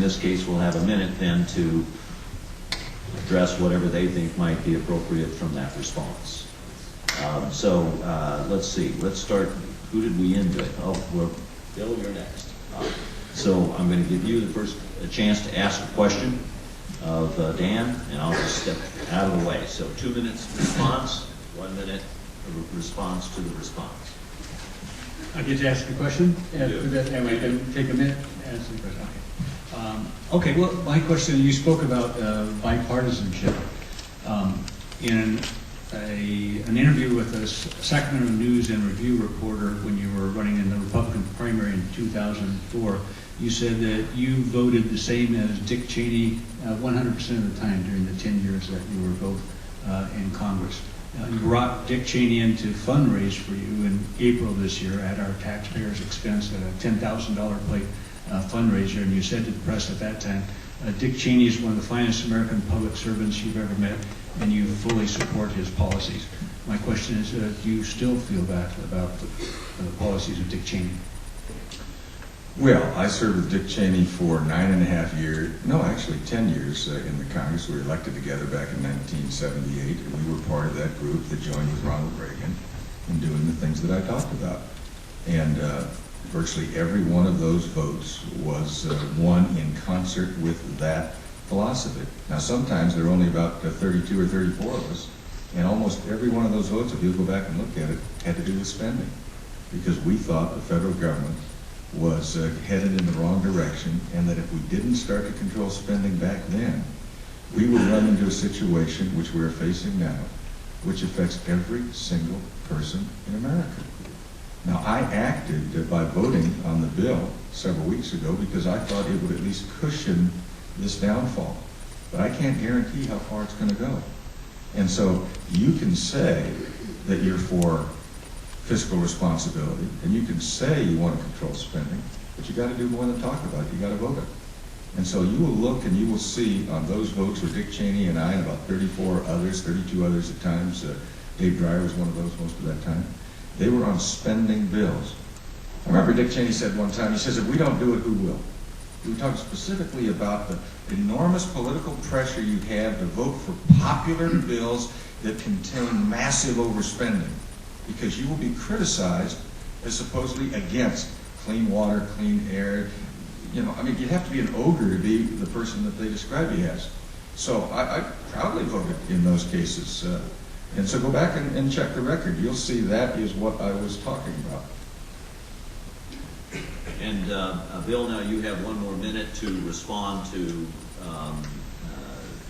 this case will have a minute then to address whatever they think might be appropriate from that response. Let's see. Let's start. Who did we end with? Oh, Bill, you're next. So I'm going to give you the first chance to ask a question of Dan, and I'll just step out of the way. So 2 minutes response, 1 minute response to the response. I get to ask a question? And I can take a minute to answer the question. Okay. Okay, well, my question, you spoke about bipartisanship. In an interview with a Sacramento News and Review reporter when you were running in the Republican primary in 2004, you said that you voted the same as Dick Cheney 100% of the time during the 10 years that you were both in Congress. You brought Dick Cheney in to fundraise for you in April this year at our taxpayers' expense at a $10,000 plate fundraiser, and you said to the press at that time, Dick Cheney is one of the finest American public servants you've ever met, and you fully support his policies. My question is, do you still feel that about the policies of Dick Cheney? Well, I served with Dick Cheney for 9.5 years, no, actually 10 years in the Congress. We were elected together back in 1978, and we were part of that group that joined with Ronald Reagan in doing the things that I talked about. And virtually every one of those votes was won in concert with that philosophy. Now, sometimes there are only about 32 or 34 of us, and almost every one of those votes, if you go back and look at it, had to do with spending, because we thought the federal government was headed in the wrong direction, and that if we didn't start to control spending back then, we would run into a situation which we're facing now, which affects every single person in America. Now, I acted by voting on the bill several weeks ago because I thought it would at least cushion this downfall. But I can't guarantee how far it's going to go. And so you can say that you're for fiscal responsibility, and you can say you want to control spending, but you got to do more than talk about it. You got to vote it. And so you will look and you will see on those votes where Dick Cheney and I and about 34 others, 32 others at times, Dave Dreyer was one of those most of that time, they were on spending bills. I remember Dick Cheney said one time, he says, if we don't do it, who will? He talked specifically about the enormous political pressure you have to vote for popular bills that contain massive overspending, because you will be criticized as supposedly against clean water, clean air. You know, I mean, you'd have to be an ogre to be the person that they describe you as. So I proudly voted in those cases. And so go back and check the record. You'll see that is what I was talking about. And Bill, now you have 1 more minute to respond to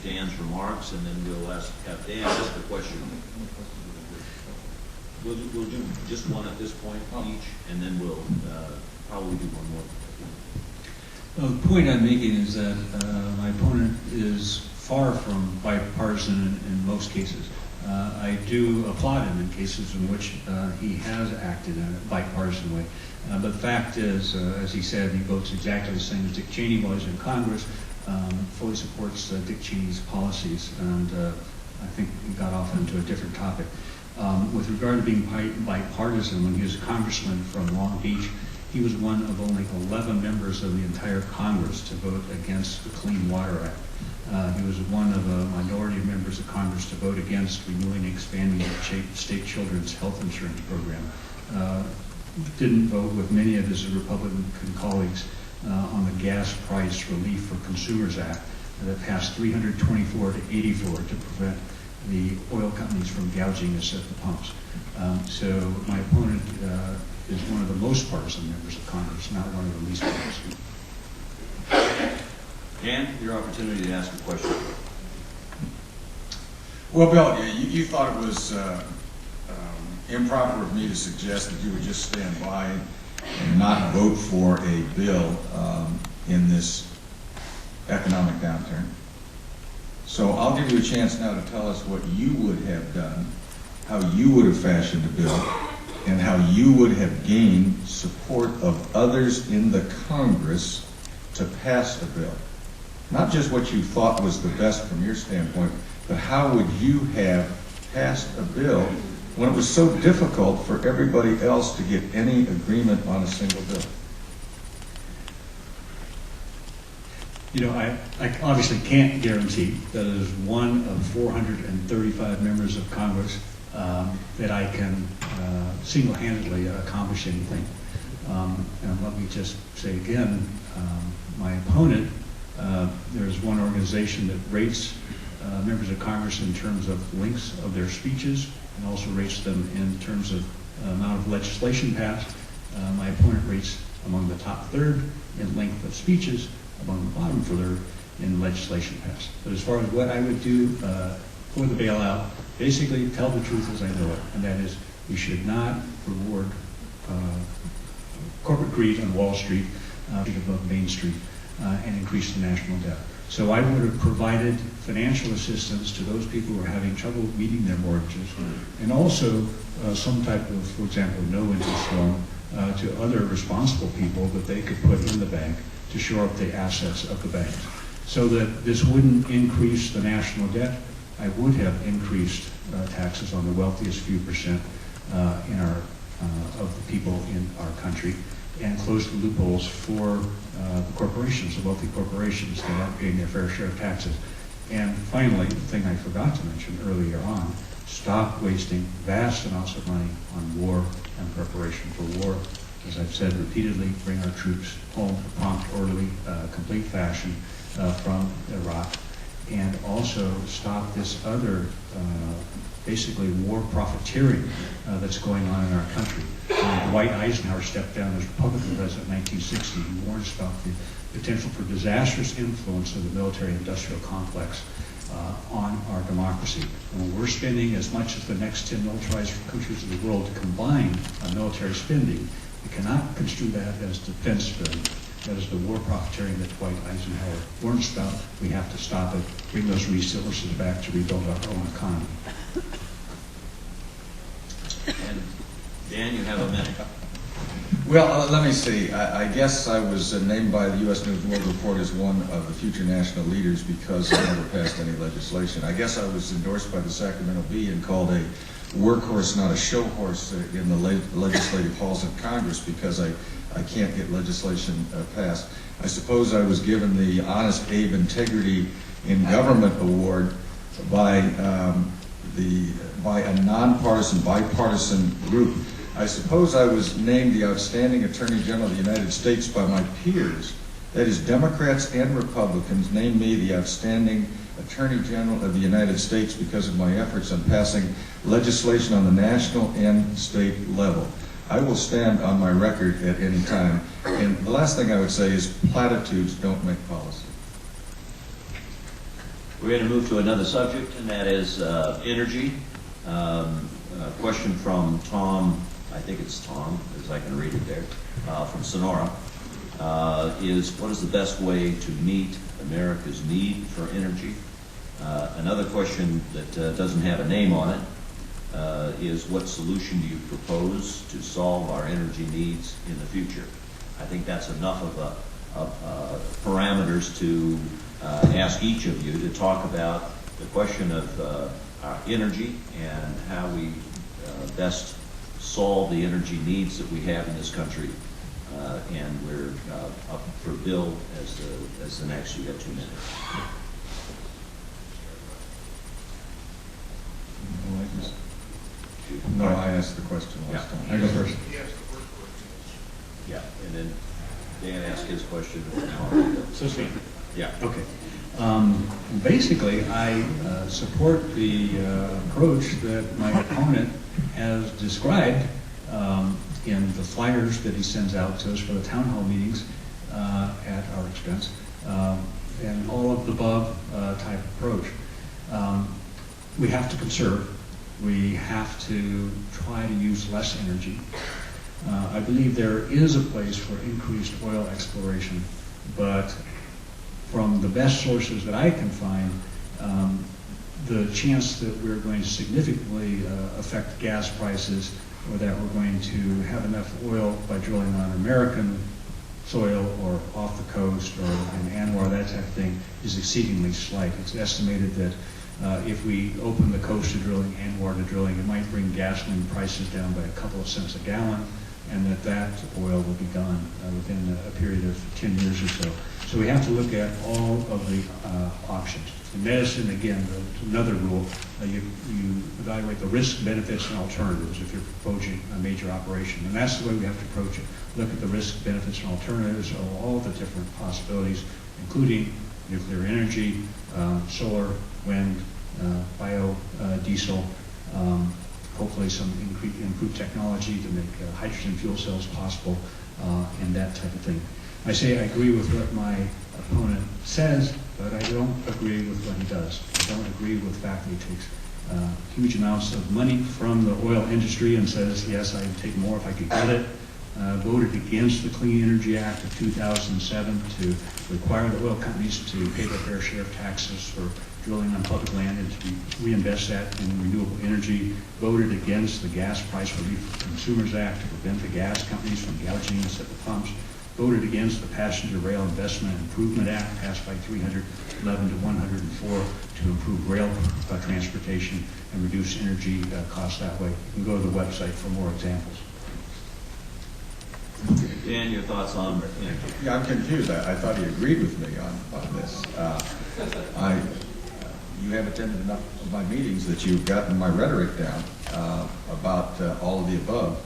Dan's remarks, and then we'll have Dan ask the question. We'll do just one at this point each, and then we'll probably do one more. Well, the point I'm making is that my opponent is far from bipartisan in most cases. I do applaud him in cases in which he has acted in a bipartisan way. But the fact is, as he said, he votes exactly the same as Dick Cheney was in Congress, fully supports Dick Cheney's policies, and I think he got off into a different topic. With regard to being bipartisan, when he was a congressman from Long Beach, he was one of only 11 members of the entire Congress to vote against the Clean Water Act. He was one of a minority of members of Congress to vote against renewing and expanding the state children's health insurance program. Didn't vote with many of his Republican colleagues on the Gas Price Relief for Consumers Act that passed 324 to 84 to prevent the oil companies from gouging us at the pumps. So my opponent is one of the most partisan members of Congress, not one of the least partisan. Dan, your opportunity to ask a question. Well, Bill, you thought it was improper of me to suggest that you would just stand by and not vote for a bill in this economic downturn. So I'll give you a chance now to tell us what you would have done, how you would have fashioned a bill, and how you would have gained support of others in the Congress to pass a bill. Not just what you thought was the best from your standpoint, but how would you have passed a bill when it was so difficult for everybody else to get any agreement on a single bill? You know, I obviously can't guarantee that as one of 435 members of Congress that I can single-handedly accomplish anything. And let me just say again, my opponent, there's one organization that rates members of Congress in terms of lengths of their speeches and also rates them in terms of amount of legislation passed. My opponent rates among the top third in length of speeches, among the bottom third in legislation passed. But as far as what I would do for the bailout, basically tell the truth as I know it, and that is we should not reward corporate greed on Wall Street above Main Street and increase the national debt. So I would have provided financial assistance to those people who are having trouble meeting their mortgages, and also some type of, for example, no interest loan to other responsible people that they could put in the bank to shore up the assets of the banks. So that this wouldn't increase the national debt, I would have increased taxes on the wealthiest few percent of the people in our country, and close the loopholes for the corporations, the wealthy corporations that aren't paying their fair share of taxes. And finally, the thing I forgot to mention earlier on, stop wasting vast amounts of money on war and preparation for war. As I've said repeatedly, bring our troops home in prompt, orderly, complete fashion from Iraq. And also stop this other basically war profiteering that's going on in our country. Dwight Eisenhower stepped down as Republican president in 1960. He warned about the potential for disastrous influence of the military-industrial complex on our democracy. And when we're spending as much as the next 10 militarized countries of the world combined on military spending, we cannot construe that as defense spending. That is the war profiteering that Dwight Eisenhower warned about. We have to stop it, bring those resources back to rebuild our own economy. And Dan, you have a minute. Well, let me see. I guess I was named by the U.S. News World Report as one of the future national leaders because I never passed any legislation. I guess I was endorsed by the Sacramento Bee and called a workhorse, not a show horse, in the legislative halls of Congress because I can't get legislation passed. I suppose I was given the Honest Abe Integrity in Government Award by a nonpartisan, bipartisan group. I suppose I was named the Outstanding Attorney General of the United States by my peers. That is, Democrats and Republicans named me the Outstanding Attorney General of the United States because of my efforts on passing legislation on the national and state level. I will stand on my record at any time. And the last thing I would say is platitudes don't make policy. We're going to move to another subject, and that is energy. A question from Tom, I think it's Tom, as I can read it there, from Sonora, is what is the best way to meet America's need for energy? Another question that doesn't have a name on it is what solution do you propose to solve our energy needs in the future? I think that's enough of parameters to ask each of you to talk about the question of our energy and how we best solve the energy needs that we have in this country. And we're up for Bill as the next. You got 2 minutes. No, I asked the question last time. I go first. Yeah, and then Dan asked his question. So sweet. Yeah. Okay. Basically, I support the approach that my opponent has described in the flyers that he sends out to us for the town hall meetings at our expense, and all of the above type approach. We have to conserve. We have to try to use less energy. I believe there is a place for increased oil exploration, but from the best sources that I can find, the chance that we're going to significantly affect gas prices, or that we're going to have enough oil by drilling on American soil or off the coast or in Anwar, that type of thing, is exceedingly slight. It's estimated that if we open the coast to drilling, Anwar to drilling, it might bring gasoline prices down by a couple of cents a gallon. and that oil will be gone within a period of 10 years or so. So we have to look at all of the options. In medicine, again, another rule, you evaluate the risk, benefits, and alternatives if you're approaching a major operation. And that's the way we have to approach it. Look at the risk, benefits, and alternatives of all the different possibilities, including nuclear energy, solar, wind, biodiesel, hopefully some improved technology to make hydrogen fuel cells possible, and that type of thing. I say I agree with what my opponent says, but I don't agree with what he does. I don't agree with the fact that he takes huge amounts of money from the oil industry and says, yes, I'd take more if I could get it. Voted against the Clean Energy Act of 2007 to require the oil companies to pay their fair share of taxes for drilling on public land and to reinvest that in renewable energy. Voted against the Gas Price Relief for Consumers Act to prevent the gas companies from gouging us at the pumps. Voted against the Passenger Rail Investment Improvement Act passed by 311 to 104 to improve rail transportation and reduce energy costs that way. You can go to the website for more examples. Dan, your thoughts on energy? Yeah, I'm confused. I thought he agreed with me on this. You have attended enough of my meetings that you've gotten my rhetoric down about all of the above,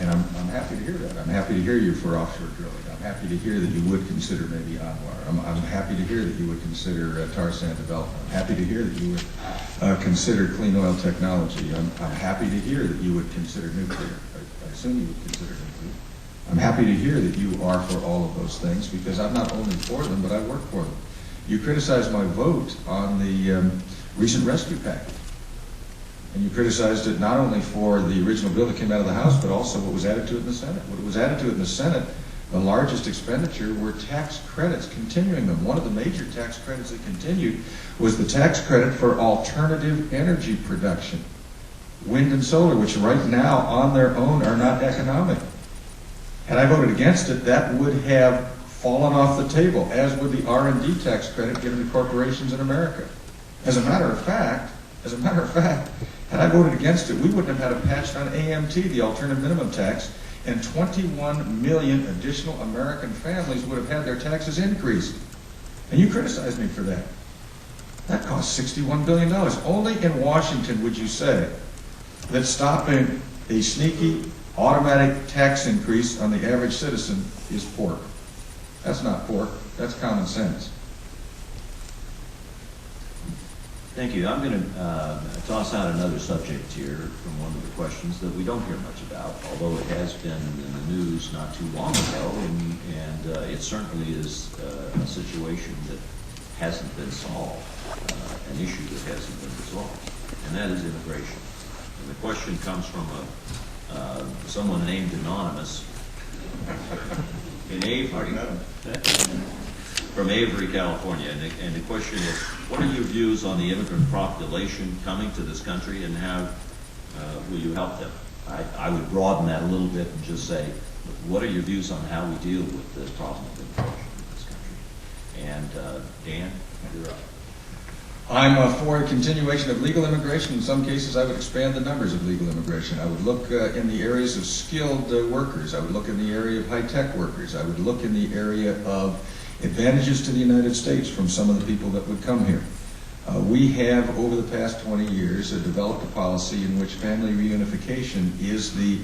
and I'm happy to hear that. I'm happy to hear you for offshore drilling. I'm happy to hear that you would consider maybe Anwar. I'm happy to hear that you would consider tar sand development. I'm happy to hear that you would consider clean oil technology. I'm happy to hear that you would consider nuclear. I assume you would consider nuclear. I'm happy to hear that you are for all of those things because I'm not only for them, but I work for them. You criticized my vote on the recent rescue package. And you criticized it not only for the original bill that came out of the House, but also what was added to it in the Senate. What was added to it in the Senate, the largest expenditure were tax credits, continuing them. One of the major tax credits that continued was the tax credit for alternative energy production. Wind and solar, which right now on their own are not economic. Had I voted against it, that would have fallen off the table, as would the R&D tax credit given to corporations in America. As a matter of fact, had I voted against it, we wouldn't have had a patch on AMT, the alternative minimum tax, and 21 million additional American families would have had their taxes increased. And you criticized me for that. That cost $61 billion. Only in Washington would you say that stopping a sneaky automatic tax increase on the average citizen is pork. That's not pork, that's common sense. Thank you. I'm going to toss out another subject here from one of the questions that we don't hear much about, although it has been in the news not too long ago, and it certainly is a situation that hasn't been solved, an issue that hasn't been resolved, and that is immigration. And the question comes from someone named Anonymous in Avery, from Avery, California. And the question is, what are your views on the immigrant population coming to this country, and how will you help them? I would broaden that a little bit and just say, what are your views on how we deal with the problem of immigration in this country? And Dan, you're up. I'm for a continuation of legal immigration. In some cases, I would expand the numbers of legal immigration. I would look in the areas of skilled workers. I would look in the area of high-tech workers. I would look in the area of advantages to the United States from some of the people that would come here. We have, over the past 20 years, developed a policy in which family reunification is the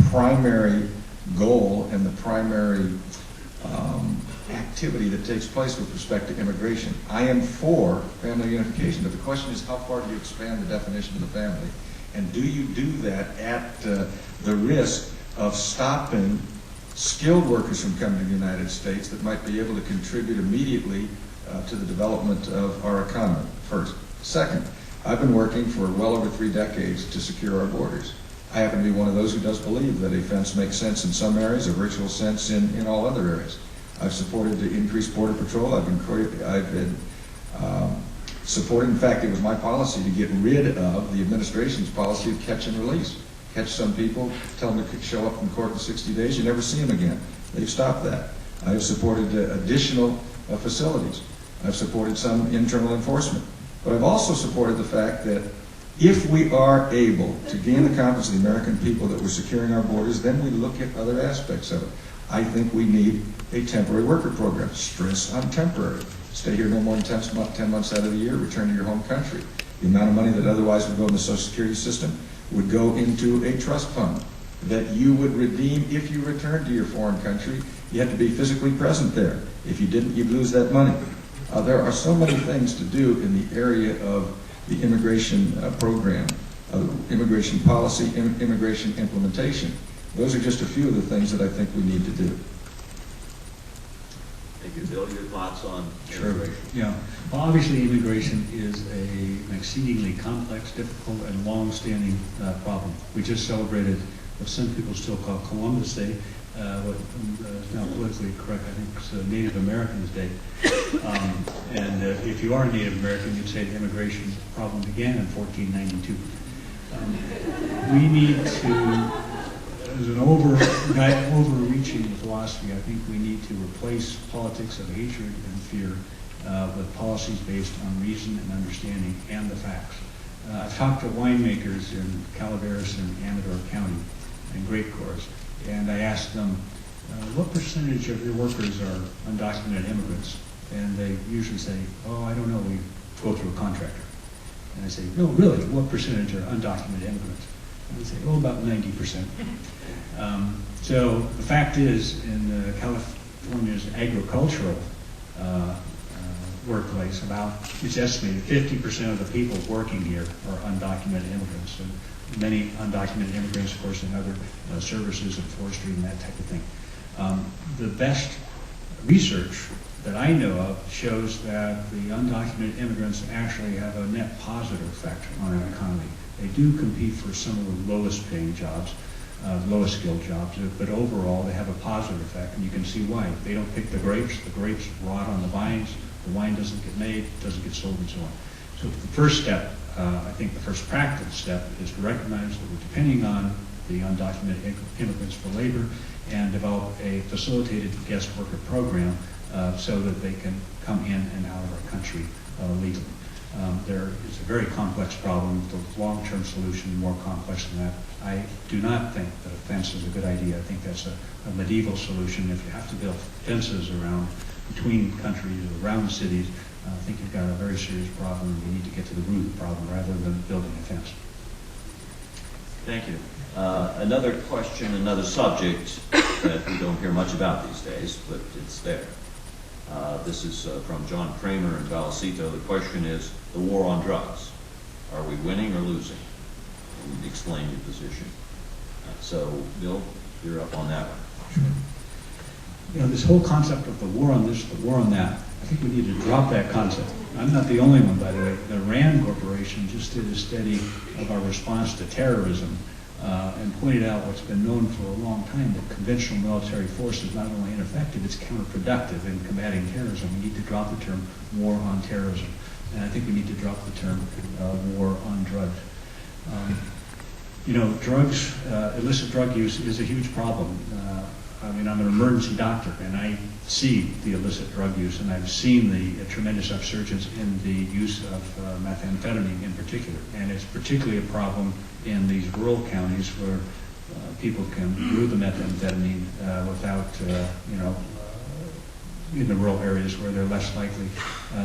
primary goal and the primary activity that takes place with respect to immigration. I am for family reunification, but the question is, how far do you expand the definition of the family? And do you do that at the risk of stopping skilled workers from coming to the United States that might be able to contribute immediately to the development of our economy, first. Second, I've been working for well over 3 decades to secure our borders. I happen to be one of those who does believe that a fence makes sense in some areas, a virtual sense in all other areas. I've supported the increased border patrol. I've been supporting, in fact, it was my policy to get rid of the administration's policy of catch and release. Catch some people, tell them to show up in court in 60 days, you never see them again. They've stopped that. I have supported additional facilities. I've supported some internal enforcement. But I've also supported the fact that If we are able to gain the confidence of the American people that we're securing our borders, then we look at other aspects of it. I think we need a temporary worker program. Stress on temporary. Stay here no more than 10 months out of the year, return to your home country. The amount of money that otherwise would go in the Social Security system would go into a trust fund that you would redeem if you returned to your foreign country. You had to be physically present there. If you didn't, you'd lose that money. There are so many things to do in the area of the immigration program, immigration policy, immigration implementation. Those are just a few of the things that I think we need to do. Thank you. Bill, your thoughts on Sure. immigration? Yeah. Well, obviously, immigration is an exceedingly complex, difficult, and long-standing problem. We just celebrated what some people still call Columbus Day, what is now politically correct, I think it's Native Americans Day. And if you are a Native American, you'd say the immigration problem began in 1492. We need to, as an overreaching philosophy, I think we need to replace politics of hatred and fear with policies based on reason and understanding and the facts. I've talked to winemakers in Calaveras and Amador County and grape growers, and I asked them, what percentage of your workers are undocumented immigrants? And they usually say, oh, I don't know, we go through a contractor. And I say, no, really, what percentage are undocumented immigrants? And they say, oh, about 90%. So the fact is, in California's agricultural workplace, it's estimated 50% of the people working here are undocumented immigrants. And many undocumented immigrants, of course, in other services and forestry and that type of thing. The best research that I know of shows that the undocumented immigrants actually have a net positive effect on our economy. They do compete for some of the lowest paying jobs, lowest skilled jobs, but overall they have a positive effect, and you can see why. They don't pick the grapes rot on the vines, the wine doesn't get made, doesn't get sold, and so on. So the first step, I think the first practical step, is to recognize that we're depending on the undocumented immigrants for labor and develop a facilitated guest worker program so that they can come in and out of our country legally. There is a very complex problem. The long-term solution more complex than that. I do not think that a fence is a good idea. I think that's a medieval solution. If you have to build fences between countries, around cities, I think you've got a very serious problem. You need to get to the root of the problem rather than building a fence. Thank you. Another question, another subject that we don't hear much about these days, but it's there. This is from John Kramer in Vallecito. The question is, the war on drugs. Are we winning or losing? And explain your position. So, Bill, you're up on that one. Sure. You know, this whole concept of the war on this, the war on that, I think we need to drop that concept. I'm not the only one, by the way. The RAND Corporation just did a study of our response to terrorism and pointed out what's been known for a long time, that conventional military force is not only ineffective, it's counterproductive in combating terrorism. We need to drop the term war on terrorism. And I think we need to drop the term war on drugs. You know, drugs, illicit drug use is a huge problem. I mean, I'm an emergency doctor, and I see the illicit drug use, and I've seen the tremendous upsurgence in the use of methamphetamine in particular. And it's particularly a problem in these rural counties where people can brew the methamphetamine without, in the rural areas where they're less likely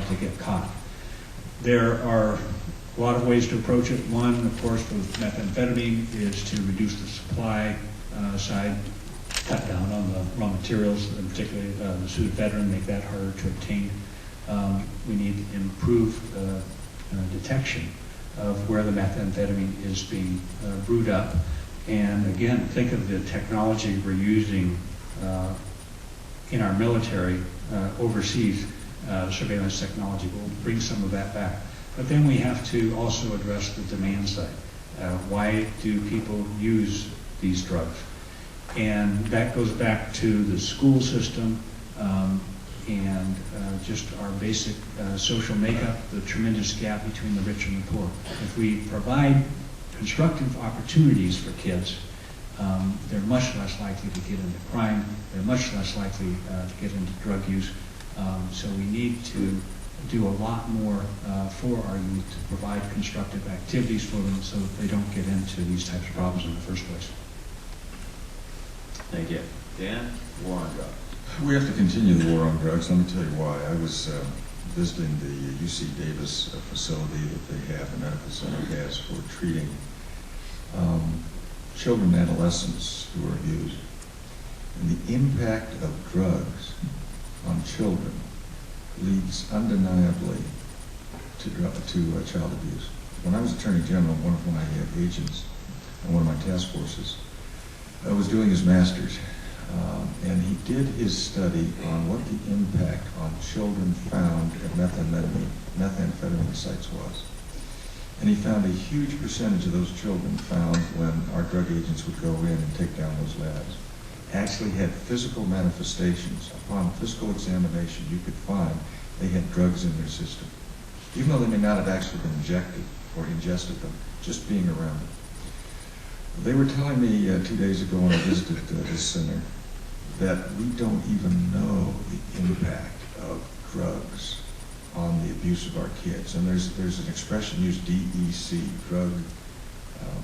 to get caught. There are a lot of ways to approach it. One, of course, with methamphetamine is to reduce the supply side, cut down on the raw materials, and particularly the pseudoephedrine, make that harder to obtain. We need improved detection of where the methamphetamine is being brewed up. And again, think of the technology we're using in our military overseas, surveillance technology. We'll bring some of that back. But then we have to also address the demand side. Why do people use these drugs? And that goes back to the school system and just our basic social makeup, the tremendous gap between the rich and the poor. If we provide constructive opportunities for kids, they're much less likely to get into crime, they're much less likely to get into drug use. So we need to do a lot more for our youth to provide constructive activities for them so that they don't get into these types of problems in the first place. Thank you. Dan, war on drugs. We have to continue the war on drugs. Let me tell you why. I was visiting the UC Davis facility that they have, the medical center has for treating children and adolescents who are abused. And the impact of drugs on children leads undeniably to child abuse. When I was Attorney General, one of my agents and one of my task forces was doing his master's. And he did his study on what the impact on children found at methamphetamine sites was. And he found a huge percentage of those children found when our drug agents would go in and take down those labs actually had physical manifestations. Upon physical examination, you could find they had drugs in their system, even though they may not have actually been injected or ingested them, just being around them. They were telling me 2 days ago when I visited this center that we don't even know the impact of drugs on the abuse of our kids. And there's an expression used, DEC, drug,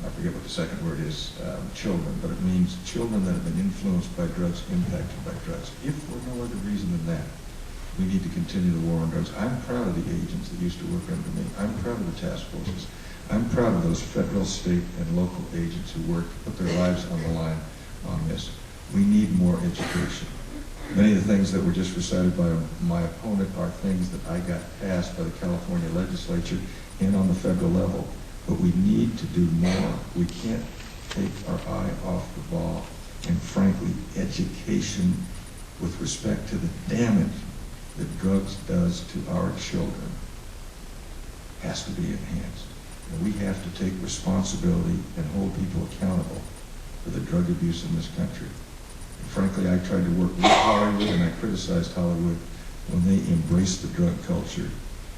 I forget what the second word is, children, but it means children that have been influenced by drugs, impacted by drugs. If for no other reason than that, we need to continue the war on drugs. I'm proud of the agents that used to work under me. I'm proud of the task forces. I'm proud of those federal, state, and local agents who work to put their lives on the line on this. We need more education. Many of the things that were just recited by my opponent are things that I got passed by the California legislature and on the federal level. But we need to do more. We can't take our eye off the ball. And frankly, education with respect to the damage that drugs does to our children has to be enhanced. And we have to take responsibility and hold people accountable for the drug abuse in this country. And frankly, I tried to work with Hollywood, and I criticized Hollywood when they embraced the drug culture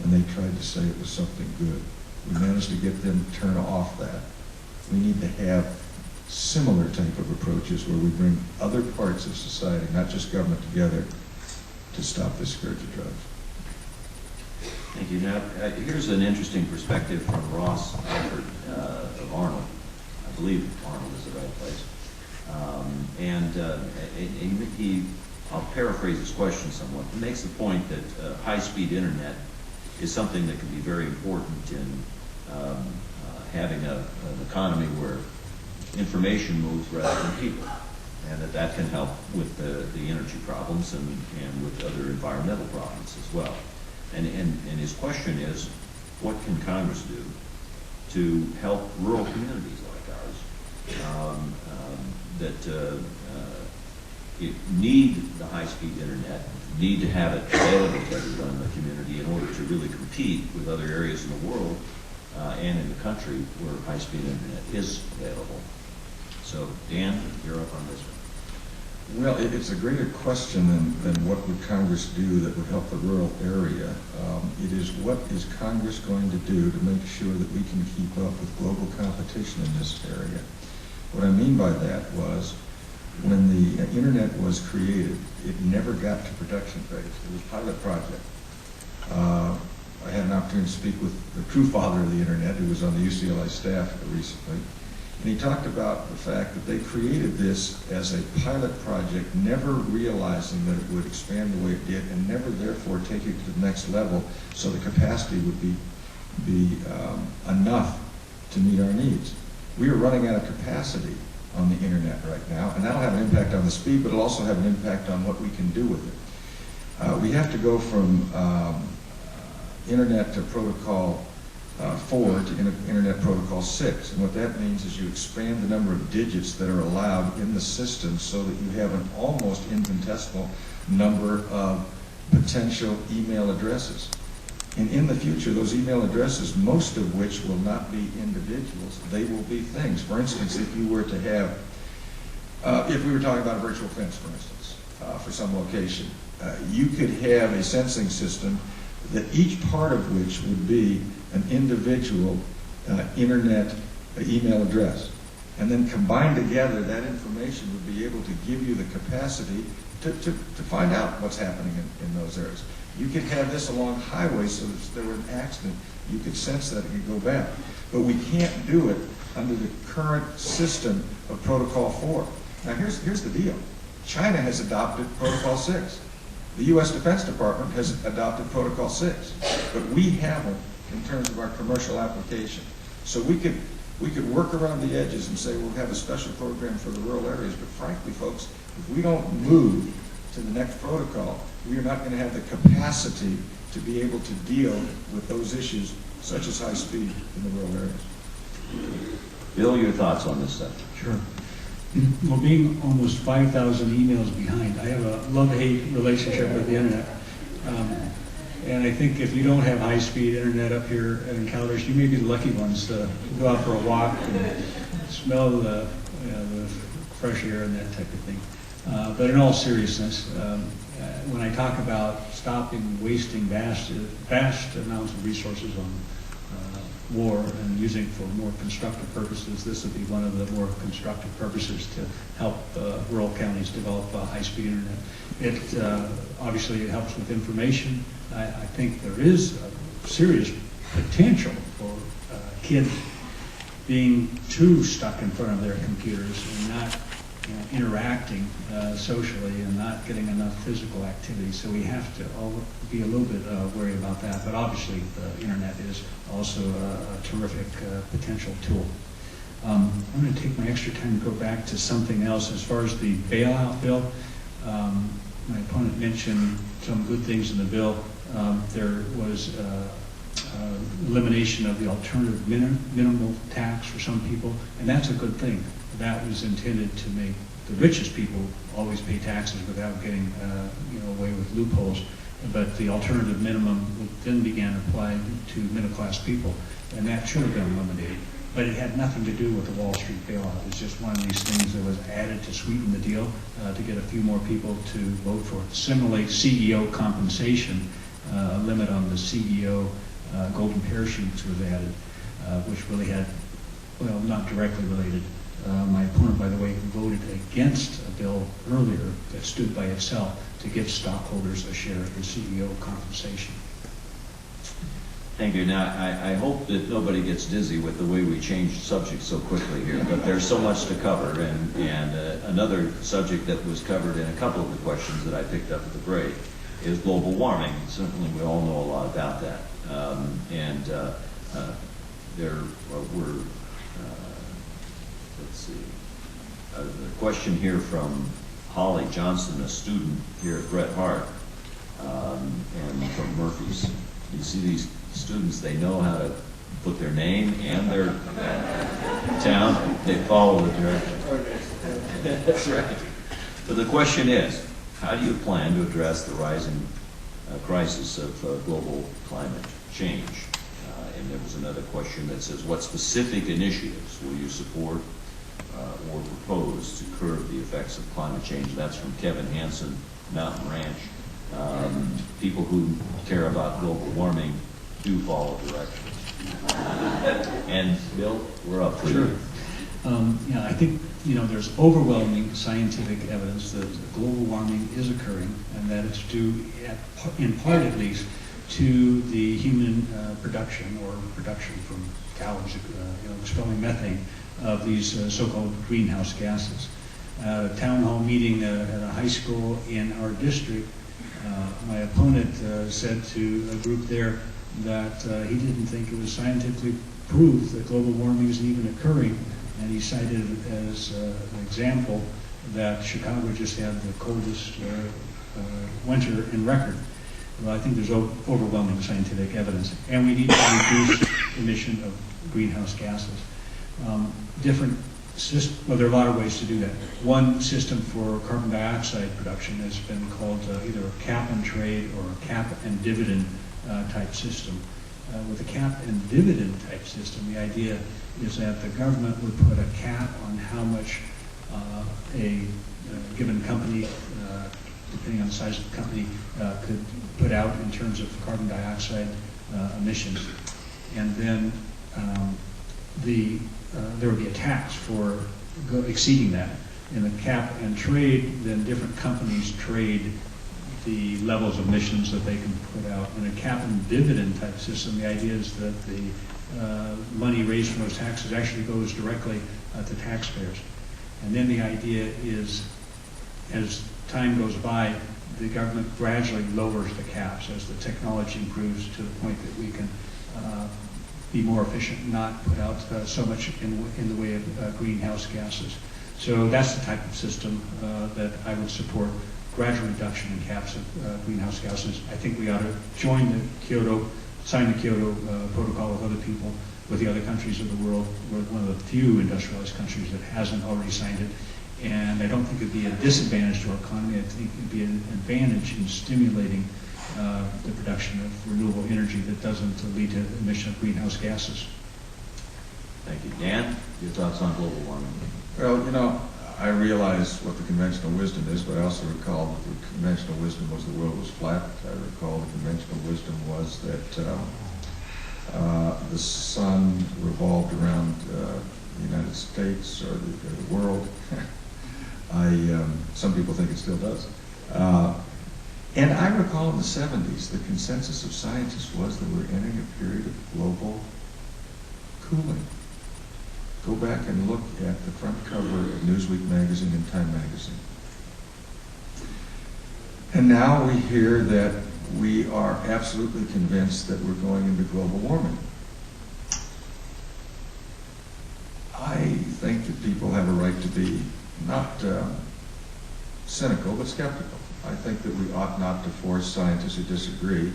and they tried to say it was something good. We managed to get them to turn off that. We need to have similar type of approaches where we bring other parts of society, not just government, together to stop this scourge of drugs. Thank you. Now, here's an interesting perspective from Ross Alford of Arnold. I believe Arnold is the right place. I'll paraphrase his question somewhat. He makes the point that high-speed internet is something that can be very important in having an economy where information moves rather than people, and that can help with the energy problems and with other environmental problems as well. And his question is, what can Congress do to help rural communities like ours that need the high-speed internet, need to have it available to everyone in the community in order to really compete with other areas in the world and in the country where high-speed internet is available. So, Dan, you're up on this one. Well, it's a greater question than what would Congress do that would help the rural area. It is what is Congress going to do to make sure that we can keep up with global competition in this area. What I mean by that was, when the internet was created, it never got to production phase. It was a pilot project. I had an opportunity to speak with the true father of the internet, who was on the UCLA staff recently. And he talked about the fact that they created this as a pilot project, never realizing that it would expand the way it did, and never therefore take it to the next level so the capacity would be enough to meet our needs. We are running out of capacity on the internet right now, and that'll have an impact on the speed, but it'll also have an impact on what we can do with it. We have to go from Internet to Protocol 4 to Internet Protocol 6, and what that means is you expand the number of digits that are allowed in the system so that you have an almost infinitesimal number of potential email addresses. And in the future, those email addresses, most of which will not be individuals, they will be things. For instance, if you were to have, if we were talking about a virtual fence, for instance, for some location, you could have a sensing system that each part of which would be an individual internet email address. And then combined together, that information would be able to give you the capacity to find out what's happening in those areas. You could have this along highways, so if there were an accident, you could sense that it could go bad. But we can't do it under the current system of Protocol 4. Now here's the deal. China has adopted Protocol 6. The U.S. Defense Department has adopted Protocol 6, but we haven't in terms of our commercial application. So we could work around the edges and say we'll have a special program for the rural areas, but frankly, folks, if we don't move to the next protocol, we are not going to have the capacity to be able to deal with those issues, such as high speed in the rural areas. Bill, your thoughts on this subject? Sure. Well, being almost 5,000 emails behind, I have a love-hate relationship with the internet. And I think if you don't have high-speed internet up here at Encounters, you may be the lucky ones to go out for a walk and smell the fresh air and that type of thing. But in all seriousness, when I talk about stopping wasting vast amounts of resources on war and using for more constructive purposes, this would be one of the more constructive purposes to help rural counties develop high-speed internet. It obviously it helps with information. I think there is a serious potential for kids being too stuck in front of their computers and not interacting socially and not getting enough physical activity. So we have to all be a little bit worried about that. But obviously the internet is also a terrific potential tool. I'm going to take my extra time to go back to something else. As far as the bailout bill, my opponent mentioned some good things in the bill. There was elimination of the alternative minimal tax for some people, and that's a good thing. That was intended to make the richest people always pay taxes without getting away with loopholes. But the alternative minimum then began to apply to middle-class people, and that should have been eliminated. But it had nothing to do with the Wall Street bailout. It was just one of these things that was added to sweeten the deal to get a few more people to vote for it. Similarly, CEO compensation, a limit on the CEO golden parachutes was added, which really had, well, not directly related. My opponent, by the way, voted against a bill earlier that stood by itself to give stockholders a share of the CEO compensation. Thank you. Now, I hope that nobody gets dizzy with the way we changed subjects so quickly here, but there's so much to cover. And another subject that was covered in a couple of the questions that I picked up at the break is global warming. Certainly, we all know a lot about that. There were, let's see, a question here from Holly Johnson, a student here at Bret Harte, and from Murphy's. You see these students, they know how to put their name and their town. They follow the directions. That's right. But the question is, how do you plan to address the rising crisis of global climate change? And there was another question that says, what specific initiatives will you support or propose to curb the effects of climate change? That's from Kevin Hansen, Mountain Ranch. People who care about global warming do follow directions. And Bill, we're up for you. I think there's overwhelming scientific evidence that global warming is occurring, and that it's due, in part at least, to the human production from cows, expelling methane of these so-called greenhouse gases. At a town hall meeting at a high school in our district, my opponent said to a group there that he didn't think it was scientifically proved that global warming isn't even occurring, and he cited as an example that Chicago just had the coldest winter in record. Well, I think there's overwhelming scientific evidence, and we need to reduce emission of greenhouse gases. Well, there are a lot of ways to do that. One system for carbon dioxide production has been called either a cap and trade or a cap and dividend type system. With a cap and dividend type system, the idea is that the government would put a cap on how much a given company, depending on the size of the company, could put out in terms of carbon dioxide emissions. And then there would be a tax for exceeding that. In the cap and trade, then different companies trade the levels of emissions that they can put out. In a cap and dividend type system, the idea is that the money raised from those taxes actually goes directly to taxpayers. And then the idea is, as time goes by, the government gradually lowers the caps as the technology improves to the point that we can be more efficient and not put out so much in the way of greenhouse gases. So that's the type of system that I would support, gradual reduction in caps of greenhouse gases. I think we ought to join the Kyoto, sign the Kyoto Protocol with other people, with the other countries of the world. We're one of the few industrialized countries that hasn't already signed it. And I don't think it'd be a disadvantage to our economy. I think it'd be an advantage in stimulating the production of renewable energy that doesn't lead to emission of greenhouse gases. Thank you. Dan, your thoughts on global warming? Well, you know, I realize what the conventional wisdom is, but I also recall that the conventional wisdom was the world was flat. I recall the conventional wisdom was that the sun revolved around the United States or the world. Some people think it still does. And I recall in the 70s, the consensus of scientists was that we're entering a period of global cooling. Go back and look at the front cover of Newsweek magazine and Time magazine. And now we hear that we are absolutely convinced that we're going into global warming. I think that people have a right to be not cynical, but skeptical. I think that we ought not to force scientists who disagree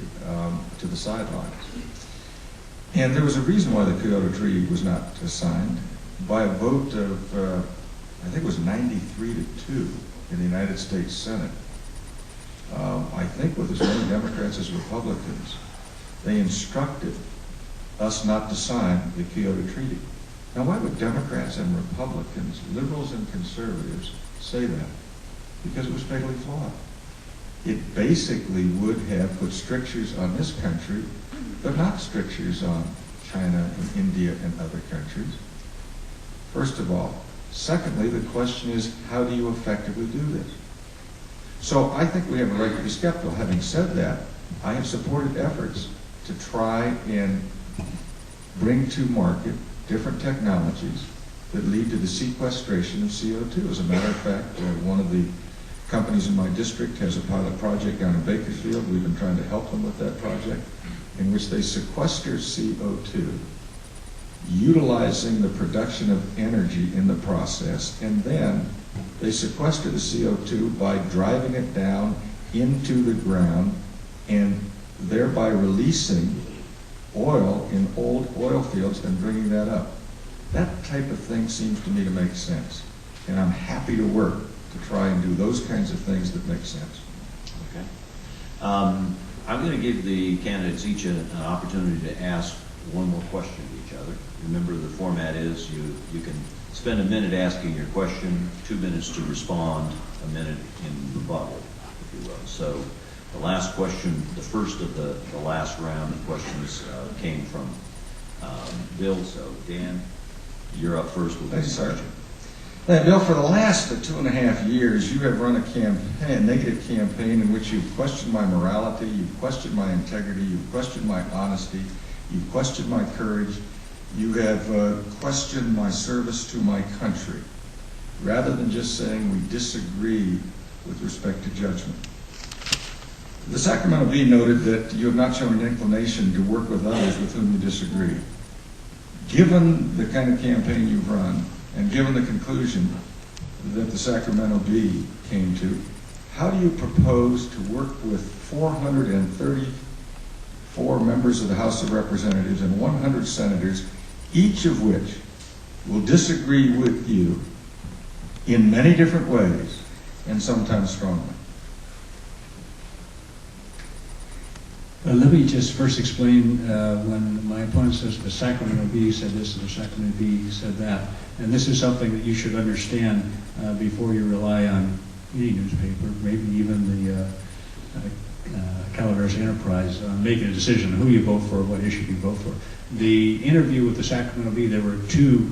to the sidelines. And there was a reason why the Kyoto Treaty was not signed. By a vote of, I think it was 93-2 in the United States Senate, I think with as many Democrats as Republicans, they instructed us not to sign the Kyoto Treaty. Now, why would Democrats and Republicans, liberals and conservatives, say that? Because it was fatally flawed. It basically would have put strictures on this country, but not strictures on China and India and other countries. First of all. Secondly, the question is, how do you effectively do this? So I think we have a right to be skeptical. Having said that, I have supported efforts to try and bring to market different technologies that lead to the sequestration of CO2. As a matter of fact, one of the companies in my district has a pilot project down in Bakersfield. We've been trying to help them with that project, in which they sequester CO2, utilizing the production of energy in the process, and then they sequester the CO2 by driving it down into the ground and thereby releasing oil in old oil fields and bringing that up. That type of thing seems to me to make sense. And I'm happy to work to try and do those kinds of things that make sense. Okay. I'm going to give the candidates each an opportunity to ask one more question to each other. Remember, the format is you can spend a minute asking your question, 2 minutes to respond, a minute in rebuttal, if you will. So the last question, the first of the last round of questions came from Bill. So Dan, you're up first with this question. Bill, for the last 2.5 years, you have run a negative campaign in which you've questioned my morality, you've questioned my integrity, you've questioned my honesty, you've questioned my courage, you have questioned my service to my country, rather than just saying we disagree with respect to judgment. The Sacramento Bee noted that you have not shown an inclination to work with others with whom you disagree. Given the kind of campaign you've run, and given the conclusion that the Sacramento Bee came to, how do you propose to work with 434 members of the House of Representatives and 100 senators, each of which will disagree with you in many different ways, and sometimes strongly? Let me just first explain when my opponent says the Sacramento Bee said this and the Sacramento Bee said that. And this is something that you should understand before you rely on any newspaper, maybe even the Calaveras Enterprise, making a decision on who you vote for, what issue you vote for. The interview with the Sacramento Bee, there were 2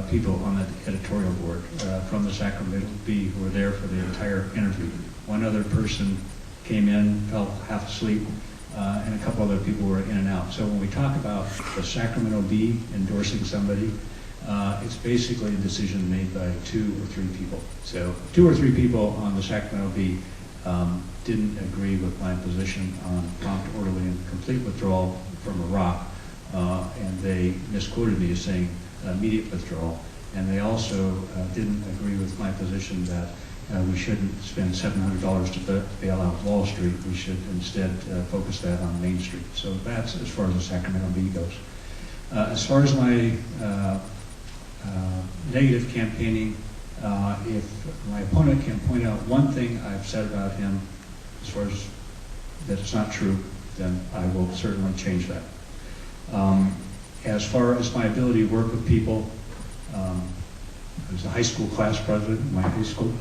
people on the editorial board from the Sacramento Bee who were there for the entire interview. One other person came in, fell half asleep, and a couple other people were in and out. So when we talk about the Sacramento Bee endorsing somebody, it's basically a decision made by 2 or 3 people. So 2 or 3 people on the Sacramento Bee didn't agree with my position on prompt, orderly, and complete withdrawal from Iraq, and they misquoted me as saying immediate withdrawal. And they also didn't agree with my position that we shouldn't spend $700 to bail out Wall Street. We should instead focus that on Main Street. So that's as far as the Sacramento Bee goes. As far as my negative campaigning, if my opponent can point out one thing I've said about him as far as that it's not true, then I will certainly change that. As far as my ability to work with people, I was a high school class president in my high school.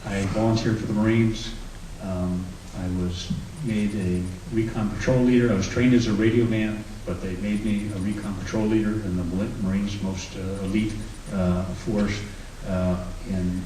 I volunteered for the Marines. I was made a recon patrol leader. I was trained as a radio man, but they made me a recon patrol leader in the Marines' most elite force. In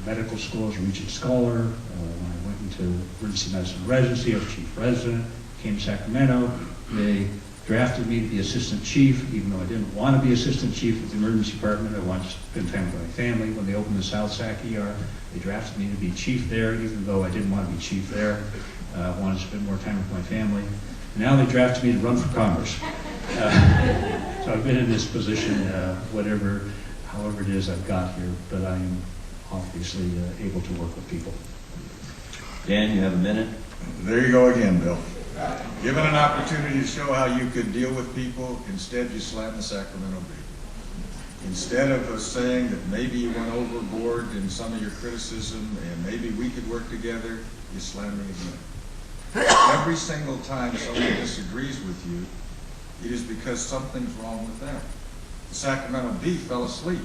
medical school as a Regent Scholar. When I went into emergency medicine residency, I was chief resident, came to Sacramento. They drafted me to be assistant chief, even though I didn't want to be assistant chief of the emergency department. I wanted to spend time with my family. When they opened the South Sac ER, they drafted me to be chief there, even though I didn't want to be chief there. I wanted to spend more time with my family. And now they drafted me to run for Congress. So I've been in this position, however it is I've got here, but I am obviously able to work with people. Dan, you have a minute? There you go again, Bill. Given an opportunity to show how you could deal with people, instead you slam the Sacramento Bee. Instead of saying that maybe you went overboard in some of your criticism and maybe we could work together, you slam me again. Every single time someone disagrees with you, it is because something's wrong with them. The Sacramento Bee fell asleep.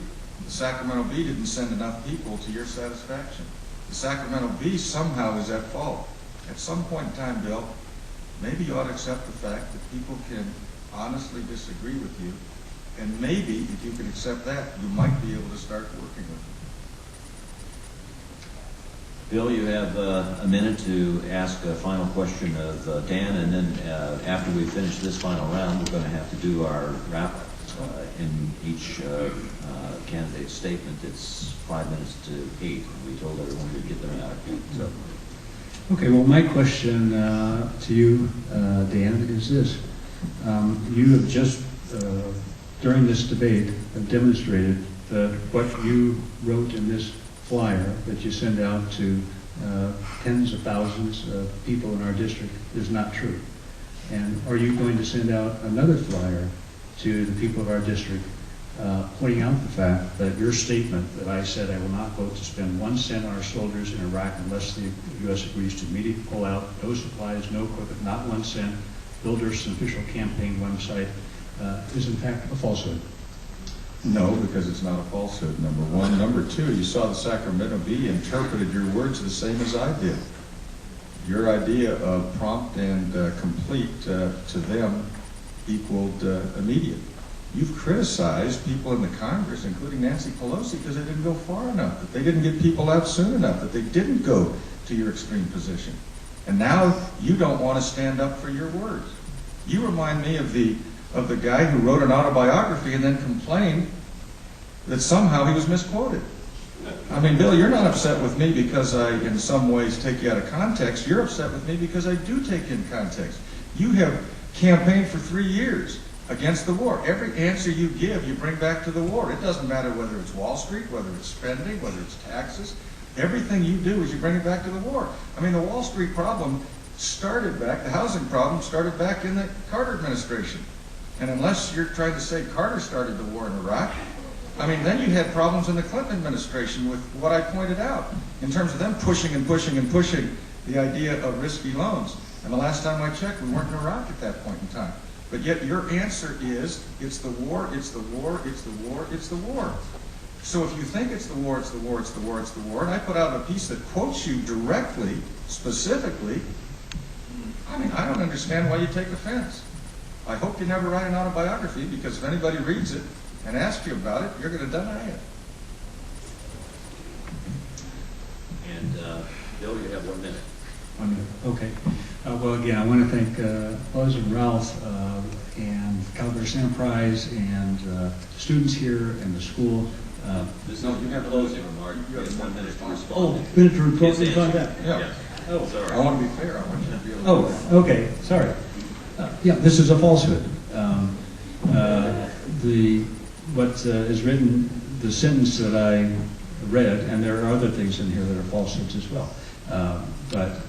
The Sacramento Bee didn't send enough people to your satisfaction. The Sacramento Bee somehow is at fault. At some point in time, Bill, maybe you ought to accept the fact that people can honestly disagree with you, and maybe if you can accept that, you might be able to start working with them. Bill, you have a minute to ask a final question of Dan, and then after we finish this final round, we're going to have to do our wrap-up. In each candidate's statement, it's 5 minutes to 8, and we told everyone we'd get them out. So. Okay, well, my question to you, Dan, is this. You have just, during this debate, have demonstrated that what you wrote in this flyer that you send out to tens of thousands of people in our district is not true. And are you going to send out another flyer to the people of our district pointing out the fact that your statement that I said I will not vote to spend 1 cent on our soldiers in Iraq unless the U.S. agrees to immediately pull out, no supplies, no equipment, not 1 cent, Builder's official campaign website, is in fact a falsehood? No, because it's not a falsehood, number one. Number two, you saw the Sacramento Bee interpreted your words the same as I did. Your idea of prompt and complete to them equaled immediate. You've criticized people in the Congress, including Nancy Pelosi, because they didn't go far enough, that they didn't get people out soon enough, that they didn't go to your extreme position. And now you don't want to stand up for your words. You remind me of the guy who wrote an autobiography and then complained that somehow he was misquoted. I mean, Bill, you're not upset with me because I, in some ways, take you out of context. You're upset with me because I do take you in context. You have campaigned for 3 years against the war. Every answer you give, you bring back to the war. It doesn't matter whether it's Wall Street, whether it's spending, whether it's taxes. Everything you do is you bring it back to the war. I mean, the Wall Street problem started back, the housing problem started back in the Carter administration. And unless you're trying to say Carter started the war in Iraq, I mean, then you had problems in the Clinton administration with what I pointed out in terms of them pushing and pushing and pushing the idea of risky loans. And the last time I checked, we weren't in Iraq at that point in time. But yet your answer is, it's the war, it's the war, it's the war, it's the war. So if you think it's the war, it's the war, it's the war, it's the war, and I put out a piece that quotes you directly, specifically, I mean, I don't understand why you take offense. I hope you never write an autobiography, because if anybody reads it and asks you about it, you're going to deny it. And Bill, you have 1 minute. 1 minute, okay. Well, again, I want to thank Buzz and Ralph and Calaveras Enterprise and students here and the school. No, you have closing remark. You have 1 minute to respond. Oh, minute to report Yes, on that. Yeah. Yes. Oh, Sorry. I want to be fair. I want you to be able to. Oh, okay, sorry. Yeah, this is a falsehood. What is written, the sentence that I read, and there are other things in here that are falsehoods as well. But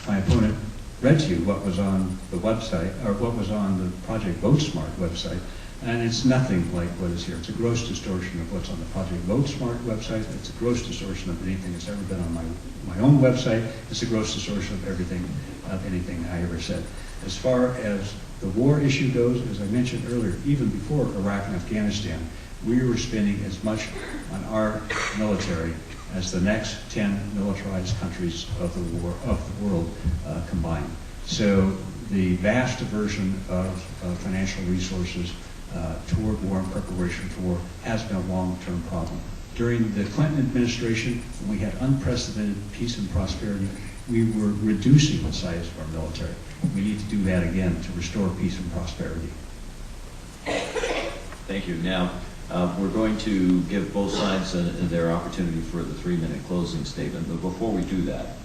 my opponent read to you what was on the website, or what was on the Project VoteSmart website, and it's nothing like what is here. It's a gross distortion of what's on the Project VoteSmart website. It's a gross distortion of anything that's ever been on my own website. It's a gross distortion of anything I ever said. As far as the war issue goes, as I mentioned earlier, even before Iraq and Afghanistan, we were spending as much on our military as the next 10 militarized countries of the world combined. So the vast diversion of financial resources toward war and preparation for war has been a long-term problem. During the Clinton administration, when we had unprecedented peace and prosperity, we were reducing the size of our military. We need to do that again to restore peace and prosperity. Thank you. Now, we're going to give both sides their opportunity for the 3-minute closing statement, but before we do that,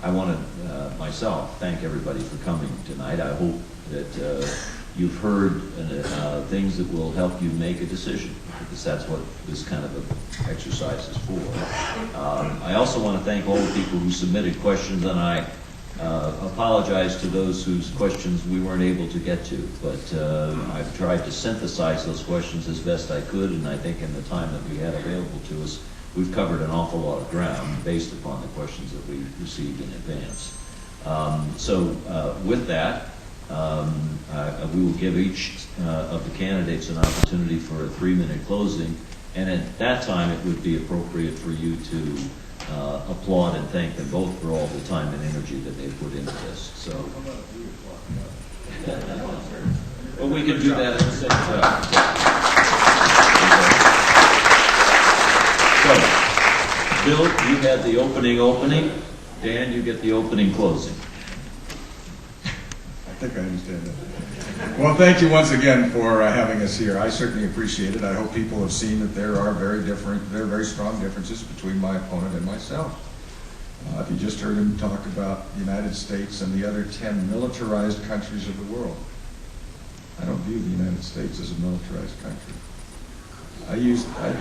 I want to myself thank everybody for coming tonight. I hope that you've heard things that will help you make a decision, because that's what this kind of an exercise is for. I also want to thank all the people who submitted questions, and I apologize to those whose questions we weren't able to get to, but I've tried to synthesize those questions as best I could, and I think in the time that we had available to us, we've covered an awful lot of ground based upon the questions that we received in advance. With that, we will give each of the candidates an opportunity for a 3-minute closing, and at that time it would be appropriate for you to applaud and thank them both for all the time and energy that they put into this. So, well, we can do that at the same time. So, Bill, you had the opening. Dan, you get the opening closing. I think I understand that. Well, thank you once again for having us here. I certainly appreciate it. I hope people have seen that there are very strong differences between my opponent and myself. If you just heard him talk about the United States and the other 10 militarized countries of the world, I don't view the United States as a militarized country. I view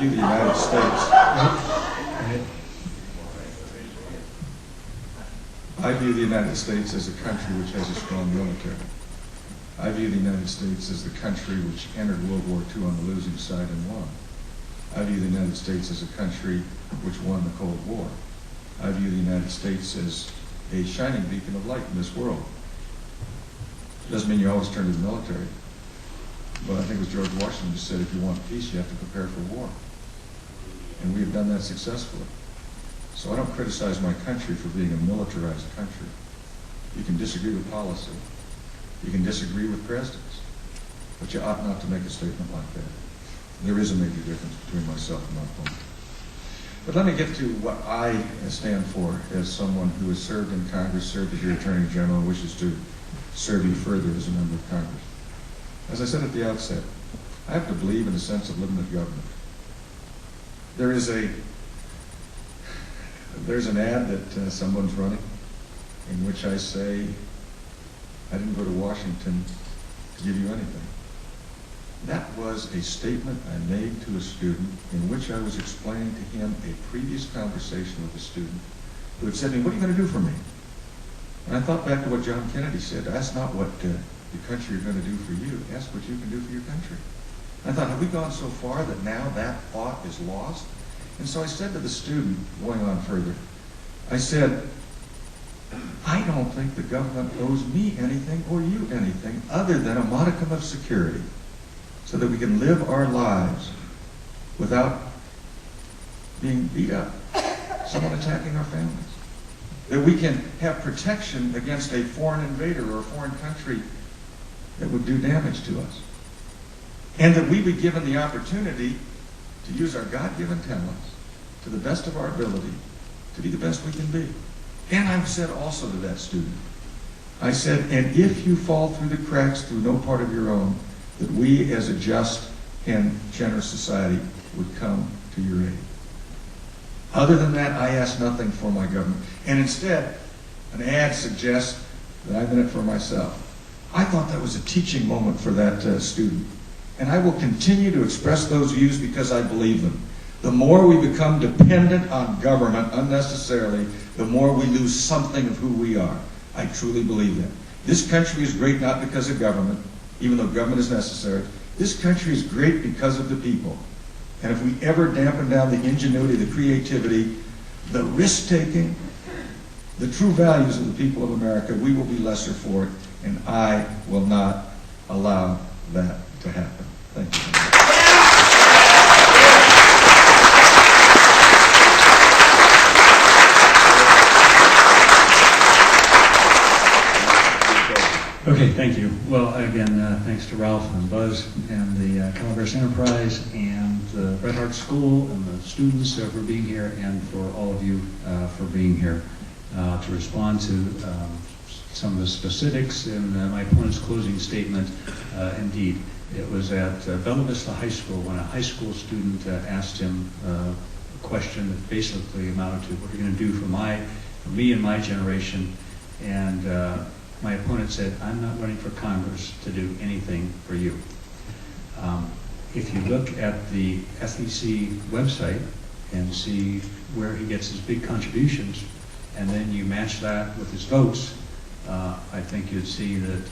the United States. I view the United States as a country which has a strong military. I view the United States as the country which entered World War II on the losing side and won. I view the United States as a country which won the Cold War. I view the United States as a shining beacon of light in this world. It doesn't mean you always turn to the military, but I think as George Washington just said, if you want peace, you have to prepare for war. And we have done that successfully. So I don't criticize my country for being a militarized country. You can disagree with policy. You can disagree with presidents. But you ought not to make a statement like that. There is a major difference between myself and my opponent. But let me get to what I stand for as someone who has served in Congress, served as your Attorney General, and wishes to serve you further as a member of Congress. As I said at the outset, I have to believe in a sense of limited government. There's an ad that someone's running in which I say, I didn't go to Washington to give you anything. That was a statement I made to a student in which I was explaining to him a previous conversation with a student who had said to me, what are you going to do for me? And I thought back to what John Kennedy said, ask not what your country are going to do for you, ask what you can do for your country. And I thought, have we gone so far that now that thought is lost? And so I said to the student, going on further, I said, I don't think the government owes me anything or you anything other than a modicum of security so that we can live our lives without being beat up, someone attacking our families. That we can have protection against a foreign invader or a foreign country that would do damage to us. And that we be given the opportunity to use our God-given talents to the best of our ability to be the best we can be. And I've said also to that student, I said, and if you fall through the cracks through no part of your own, that we as a just and generous society would come to your aid. Other than that, I ask nothing for my government. And instead, an ad suggests that I'm in it for myself. I thought that was a teaching moment for that student. And I will continue to express those views because I believe them. The more we become dependent on government unnecessarily, the more we lose something of who we are. I truly believe that. This country is great not because of government, even though government is necessary. This country is great because of the people. And if we ever dampen down the ingenuity, the creativity, the risk-taking, the true values of the people of America, we will be lesser for it, and I will not allow that to happen. Thank you. Okay, thank you. Well, again, thanks to Ralph and Buzz and the Calaveras Enterprise and the Bret Harte School and the students for being here, and for all of you for being here. To respond to some of the specifics in my opponent's closing statement, indeed, it was at Bella Vista High School when a high school student asked him a question that basically amounted to, what are you going to do for me and my generation? And my opponent said, I'm not running for Congress to do anything for you. If you look at the FEC website and see where he gets his big contributions, and then you match that with his votes, I think you'd see that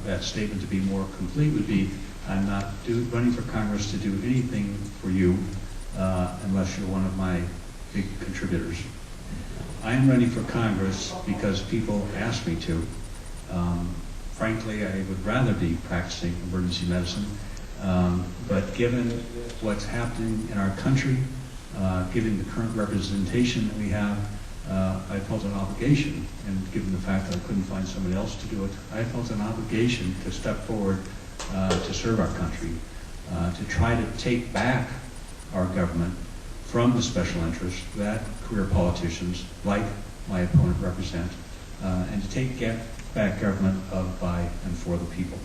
that statement to be more complete would be, I'm not running for Congress to do anything for you unless you're one of my big contributors. I'm running for Congress because people ask me to. Frankly, I would rather be practicing emergency medicine, but given what's happening in our country, given the current representation that we have, I felt an obligation, and given the fact that I couldn't find somebody else to do it, I felt an obligation to step forward to serve our country, to try to take back our government from the special interests that career politicians like my opponent represent, and to get back government of, by, and for the people.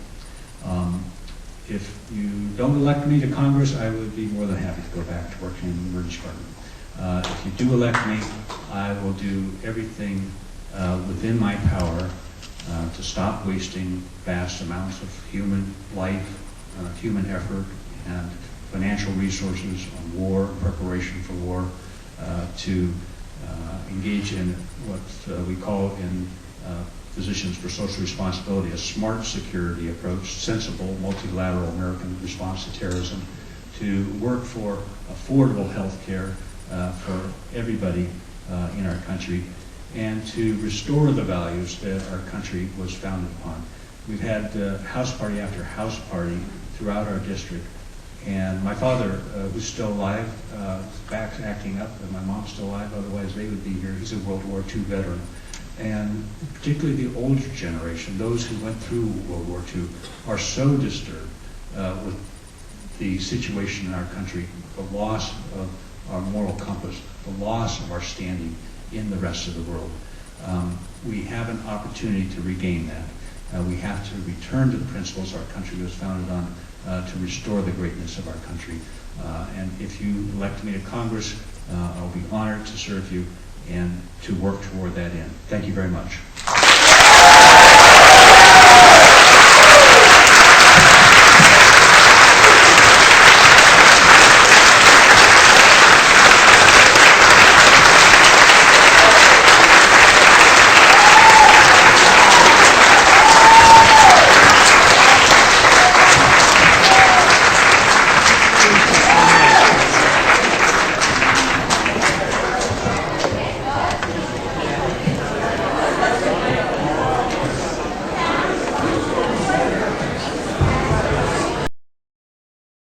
If you don't elect me to Congress, I would be more than happy to go back to working in the emergency department. If you do elect me, I will do everything within my power to stop wasting vast amounts of human life, human effort, and financial resources on war, preparation for war, to engage in what we call in Physicians for Social Responsibility a smart security approach, sensible multilateral American response to terrorism, to work for affordable health care for everybody in our country, and to restore the values that our country was founded upon. We've had house party after house party throughout our district, and my father, who's still alive, back acting up, and my mom's still alive, otherwise they would be here. He's a World War II veteran. And particularly the older generation, those who went through World War II, are so disturbed with the situation in our country, the loss of our moral compass, the loss of our standing in the rest of the world. We have an opportunity to regain that. We have to return to the principles our country was founded on to restore the greatness of our country. And if you elect me to Congress, I'll be honored to serve you and to work toward that end. Thank you very much.